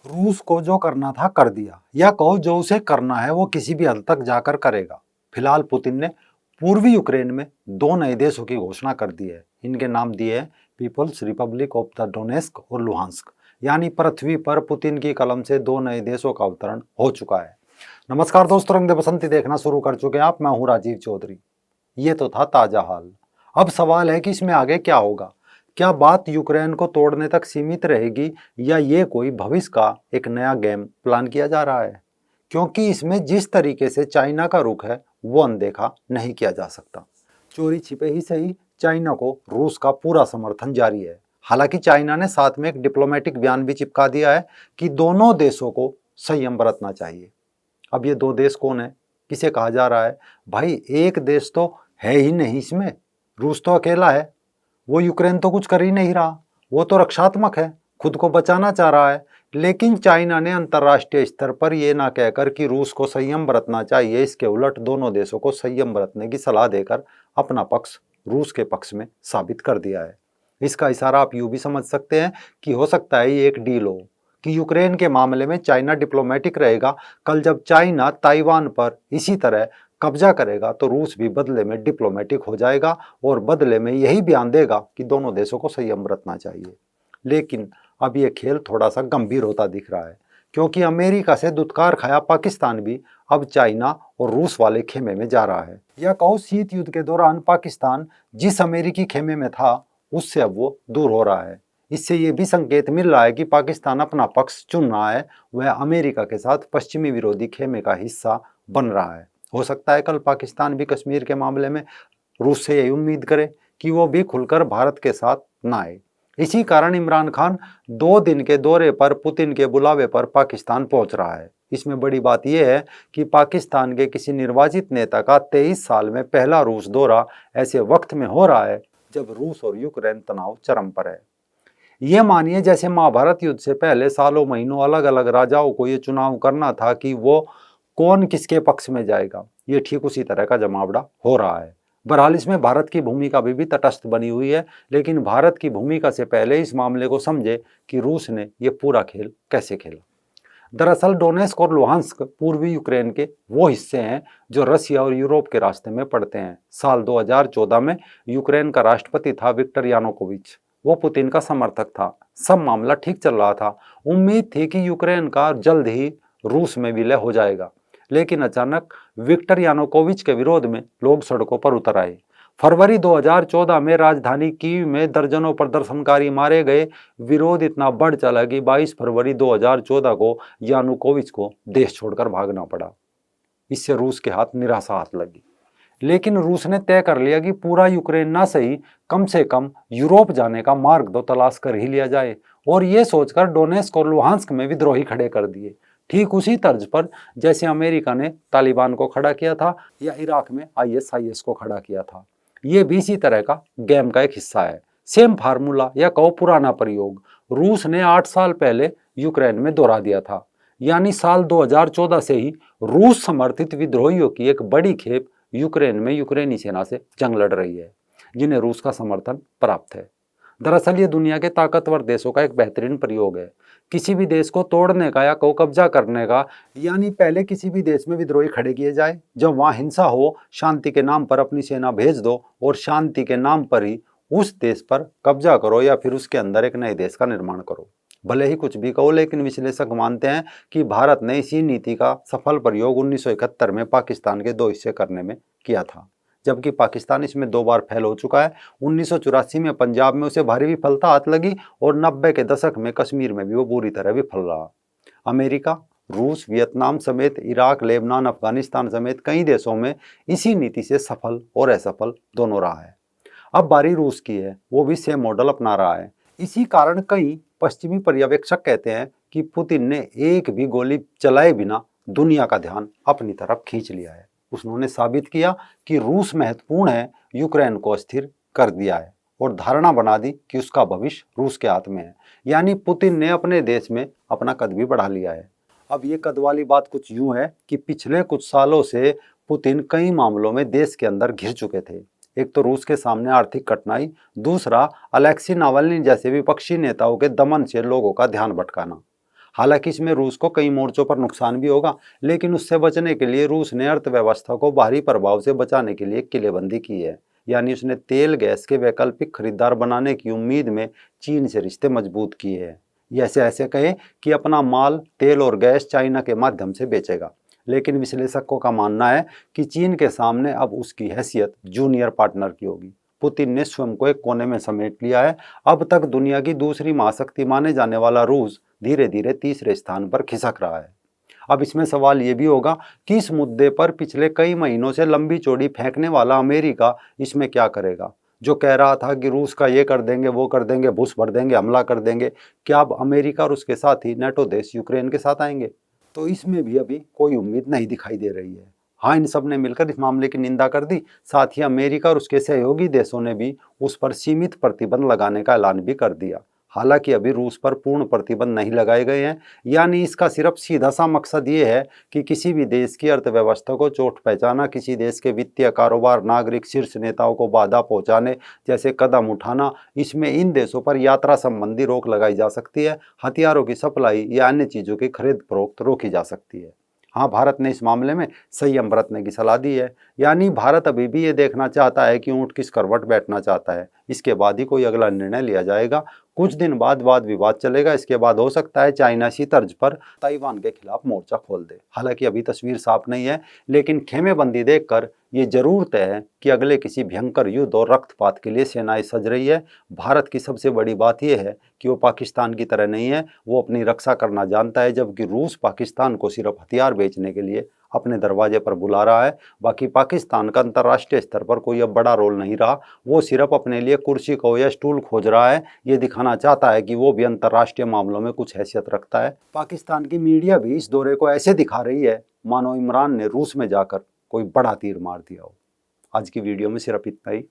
रूस को जो करना था कर दिया, या कहो जो उसे करना है वो किसी भी हद तक जाकर करेगा। फिलहाल पुतिन ने पूर्वी यूक्रेन में दो नए देशों की घोषणा कर दी है। इनके नाम दिए हैं People's Republic of the Donetsk और लुहांस्क। यानी पृथ्वी पर पुतिन की कलम से दो नए देशों का अवतरण हो चुका है। नमस्कार दोस्तों, रंग दे बसंती देखना शुरू कर चुके हैं आप। मैं हूं राजीव चौधरी। ये तो था ताजा हाल। अब सवाल है कि इसमें आगे क्या होगा। क्या बात यूक्रेन को तोड़ने तक सीमित रहेगी, या ये कोई भविष्य का एक नया गेम प्लान किया जा रहा है? क्योंकि इसमें जिस तरीके से चाइना का रुख है वो अनदेखा नहीं किया जा सकता। चोरी छिपे ही सही, चाइना को रूस का पूरा समर्थन जारी है। हालांकि चाइना ने साथ में एक डिप्लोमेटिक बयान भी चिपका दिया है कि दोनों देशों को संयम बरतना चाहिए। अब ये दो देश कौन है, किसे कहा जा रहा है? भाई एक देश तो है ही नहीं इसमें। रूस तो अकेला है। वो यूक्रेन तो कुछ कर ही नहीं रहा, वो तो रक्षात्मक है, खुद को बचाना चाह रहा है। लेकिन चाइना ने अंतर्राष्ट्रीय स्तर पर यह ना कहकर कि रूस को संयम बरतना चाहिए, इसके उलट दोनों देशों को संयम बरतने की सलाह देकर अपना पक्ष रूस के पक्ष में साबित कर दिया है। इसका इशारा आप यूं भी समझ सकते हैं कि हो सकता है ये एक डील हो कि यूक्रेन के मामले में चाइना डिप्लोमेटिक रहेगा। कल जब चाइना ताइवान पर इसी तरह कब्जा करेगा तो रूस भी बदले में डिप्लोमेटिक हो जाएगा और बदले में यही बयान देगा कि दोनों देशों को संयम बरतना चाहिए। लेकिन अब यह खेल थोड़ा सा गंभीर होता दिख रहा है, क्योंकि अमेरिका से दुत्कार खाया पाकिस्तान भी अब चाइना और रूस वाले खेमे में जा रहा है। या कहो शीत युद्ध के दौरान पाकिस्तान जिस अमेरिकी खेमे में था उससे अब वो दूर हो रहा है। इससे ये भी संकेत मिल रहा है कि पाकिस्तान अपना पक्ष चुन रहा है, वह अमेरिका के साथ पश्चिमी विरोधी खेमे का हिस्सा बन रहा है। हो सकता है कल पाकिस्तान भी कश्मीर के मामले में रूस से यही उम्मीद करे कि वो भी खुलकर भारत के साथ न आए। इसी कारण इमरान खान 2 दिन के दौरे पर पुतिन के बुलावे पर पाकिस्तान पहुंच रहा है। इसमें बड़ी बात यह है कि पाकिस्तान के किसी निर्वाचित नेता का 23 साल में पहला रूस दौरा ऐसे वक्त में हो रहा है जब रूस और यूक्रेन तनाव चरम पर है। ये मानिए जैसे महाभारत युद्ध से पहले सालों महीनों अलग अलग राजाओं को ये चुनाव करना था कि वो कौन किसके पक्ष में जाएगा, ये ठीक उसी तरह का जमावड़ा हो रहा है। बहरहाल इसमें भारत की भूमिका भी तटस्थ बनी हुई है, लेकिन भारत की भूमिका से पहले इस मामले को समझे कि रूस ने ये पूरा खेल कैसे खेला। दरअसल डोनेस्क और लुहांस्क पूर्वी यूक्रेन के वो हिस्से हैं जो रसिया और यूरोप के रास्ते में पड़ते हैं। साल 2014 में यूक्रेन का राष्ट्रपति था विक्टर यानुकोविच। वो पुतिन का समर्थक था। सब मामला ठीक चल रहा था। उम्मीद थी कि यूक्रेन का जल्द ही रूस में विलय हो जाएगा। लेकिन अचानक विक्टर यानुकोविच के विरोध में लोग सड़कों पर उतर आए। फरवरी 2014 में राजधानी कीव में दर्जनों प्रदर्शनकारी मारे गए। विरोध इतना बढ़ चला कि 22 फरवरी 2014 को यानुकोविच को देश छोड़कर भागना पड़ा। इससे रूस के हाथ निराशा हाथ लगी। लेकिन रूस ने तय कर लिया कि पूरा यूक्रेन ना सही, कम से कम यूरोप जाने का मार्ग तो तलाश कर ही लिया जाए, और ये सोचकर डोनेस्क और लुहांस्क में विद्रोही खड़े कर दिए। ठीक उसी तर्ज पर जैसे अमेरिका ने तालिबान को खड़ा किया था या इराक में ISIS को खड़ा किया था। ये भी इसी तरह का गेम का एक हिस्सा है। सेम फार्मूला या कहो पुराना प्रयोग रूस ने 8 साल पहले यूक्रेन में दोहरा दिया था। यानी साल 2014 से ही रूस समर्थित विद्रोहियों की एक बड़ी खेप यूक्रेन में यूक्रेनी सेना से जंग लड़ रही है, जिन्हें रूस का समर्थन प्राप्त है। दरअसल ये दुनिया के ताकतवर देशों का एक बेहतरीन प्रयोग है। किसी भी देश को तोड़ने का या को कब्जा करने का, यानी पहले किसी भी देश में विद्रोही खड़े किए जाए, जब वहां हिंसा हो शांति के नाम पर अपनी सेना भेज दो और शांति के नाम पर ही उस देश पर कब्जा करो या फिर उसके अंदर एक नए देश का निर्माण करो। भले ही कुछ भी कहो, लेकिन विश्लेषक मानते हैं कि भारत ने इसी नीति का सफल प्रयोग 1971 में पाकिस्तान के 2 हिस्से करने में किया था, जबकि पाकिस्तान इसमें 2 बार फेल हो चुका है। 1984 में पंजाब में उसे भारी विफलता हाथ लगी और 90 के दशक में कश्मीर में भी वो बुरी तरह विफल रहा। अमेरिका, रूस, वियतनाम समेत इराक, लेबनान, अफगानिस्तान समेत कई देशों में इसी नीति से सफल और असफल दोनों रहा है। अब बारी रूस की है, वो भी सेम मॉडल अपना रहा है। इसी कारण कई पश्चिमी पर्यवेक्षक कहते हैं कि पुतिन ने एक भी गोली चलाए बिना दुनिया का ध्यान अपनी तरफ खींच लिया है। उसने साबित किया कि रूस महत्वपूर्ण है, यूक्रेन को अस्थिर कर दिया है और धारणा बना दी कि उसका भविष्य रूस के हाथ में है। यानी पुतिन ने अपने देश में अपना कद भी बढ़ा लिया है। अब ये कद वाली बात कुछ यूं है कि पिछले कुछ सालों से पुतिन कई मामलों में देश के अंदर घिर चुके थे। एक तो रूस के सामने आर्थिक कठिनाई, दूसरा अलेक्सी नावल्नी जैसे विपक्षी नेताओं के दमन से लोगों का ध्यान भटकाना। हालांकि इसमें रूस को कई मोर्चों पर नुकसान भी होगा, लेकिन उससे बचने के लिए रूस ने अर्थव्यवस्था को बाहरी प्रभाव से बचाने के लिए किलेबंदी की है। यानी उसने तेल गैस के वैकल्पिक खरीदार बनाने की उम्मीद में चीन से रिश्ते मजबूत किए हैं। ये ऐसे कहे कि अपना माल तेल और गैस चाइना के माध्यम से बेचेगा। लेकिन विश्लेषकों का मानना है कि चीन के सामने अब उसकी हैसियत जूनियर पार्टनर की होगी। पुतिन ने स्वयं को एक कोने में समेट लिया है। अब तक दुनिया की दूसरी महाशक्ति माने जाने वाला रूस धीरे धीरे तीसरे स्थान पर खिसक रहा है। अब इसमें सवाल ये भी होगा कि इस मुद्दे पर पिछले कई महीनों से लंबी चौड़ी फेंकने वाला अमेरिका इसमें क्या करेगा। जो कह रहा था कि रूस का ये कर देंगे, वो कर देंगे, घुस भर देंगे, हमला कर देंगे, क्या अब अमेरिका और उसके साथ ही नेटो देश यूक्रेन के साथ आएंगे? तो इसमें भी अभी कोई उम्मीद नहीं दिखाई दे रही है। हाँ, इन सब ने मिलकर इस मामले की निंदा कर दी। साथ ही अमेरिका और उसके सहयोगी देशों ने भी उस पर सीमित प्रतिबंध लगाने का ऐलान भी कर दिया। हालांकि अभी रूस पर पूर्ण प्रतिबंध नहीं लगाए गए हैं। यानी इसका सिर्फ सीधा सा मकसद ये है कि किसी भी देश की अर्थव्यवस्था को चोट पहुंचाना, किसी देश के वित्तीय कारोबार, नागरिक, शीर्ष नेताओं को बाधा पहुंचाने जैसे कदम उठाना। इसमें इन देशों पर यात्रा संबंधी रोक लगाई जा सकती है, हथियारों की सप्लाई या अन्य चीज़ों की खरीद फरोख्त रोकी जा सकती है। हाँ, भारत ने इस मामले में संयम बरतने की सलाह दी है। यानी भारत अभी भी ये देखना चाहता है कि ऊंट किस करवट बैठना चाहता है। इसके बाद ही कोई अगला निर्णय लिया जाएगा। कुछ दिन बाद वाद विवाद चलेगा। इसके बाद हो सकता है चाइना सी तर्ज पर ताइवान के खिलाफ मोर्चा खोल दे। हालांकि अभी तस्वीर साफ नहीं है, लेकिन खेमेबंदी देखकर ये जरूर तय है कि अगले किसी भयंकर युद्ध और रक्तपात के लिए सेनाएं सज रही है। भारत की सबसे बड़ी बात यह है कि वो पाकिस्तान की तरह नहीं है, वो अपनी रक्षा करना जानता है, जबकि रूस पाकिस्तान को सिर्फ हथियार बेचने के लिए अपने दरवाजे पर बुला रहा है। बाकी पाकिस्तान का अंतर्राष्ट्रीय स्तर पर कोई अब बड़ा रोल नहीं रहा। वो सिर्फ अपने लिए कुर्सी को या स्टूल खोज रहा है। ये दिखाना चाहता है कि वो भी अंतर्राष्ट्रीय मामलों में कुछ हैसियत रखता है। पाकिस्तान की मीडिया भी इस दौरे को ऐसे दिखा रही है मानो इमरान ने रूस में जाकर कोई बड़ा तीर मार दिया हो। आज की वीडियो में सिर्फ इतना ही।